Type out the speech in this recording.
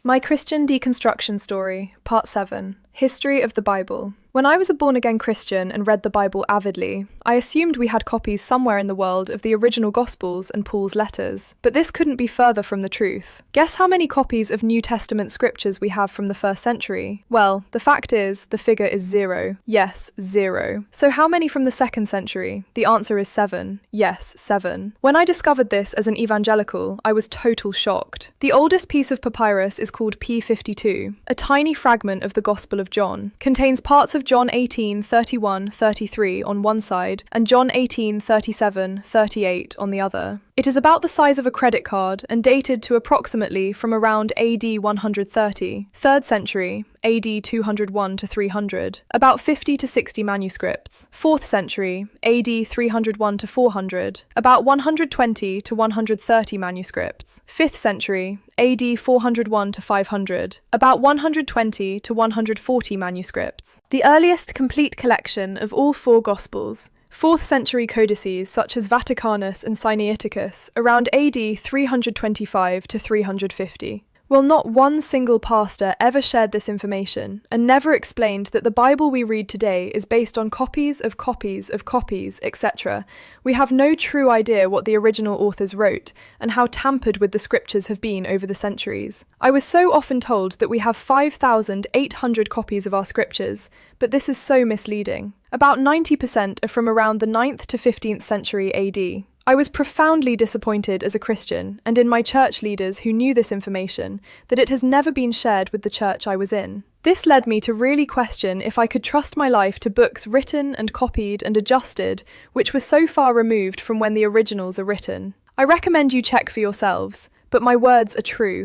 My Christian Deconstruction Story, Part 7, History of the Bible. When I was a born-again Christian and read the Bible avidly, I assumed we had copies somewhere in the world of the original Gospels and Paul's letters. But this couldn't be further from the truth. Guess how many copies of New Testament scriptures we have from the 1st century? Well, the fact is, the figure is 0. Yes, 0. So how many from the 2nd century? The answer is 7. Yes, 7. When I discovered this as an evangelical, I was total shocked. The oldest piece of papyrus is called P52. A tiny fragment of the Gospel of John contains parts of John 18:31-33 on one side and John 18:37-38 on the other. It is about the size of a credit card and dated to approximately from around AD 130, 3rd century, AD 201 to 300, about 50 to 60 manuscripts, 4th century, AD 301 to 400, about 120 to 130 manuscripts, 5th century, AD 401 to 500, about 120 to 140 manuscripts. The earliest complete collection of all 4 Gospels, 4th century codices such as Vaticanus and Sinaiticus, around AD 325 to 350. Well, not one single pastor ever shared this information and never explained that the Bible we read today is based on copies of copies of copies, etc. We have no true idea what the original authors wrote and how tampered with the scriptures have been over the centuries. I was so often told that we have 5,800 copies of our scriptures, but this is so misleading. About 90% are from around the 9th to 15th century AD. I was profoundly disappointed as a Christian, and in my church leaders who knew this information, that it has never been shared with the church I was in. This led me to really question if I could trust my life to books written and copied and adjusted, which were so far removed from when the originals are written. I recommend you check for yourselves, but my words are true.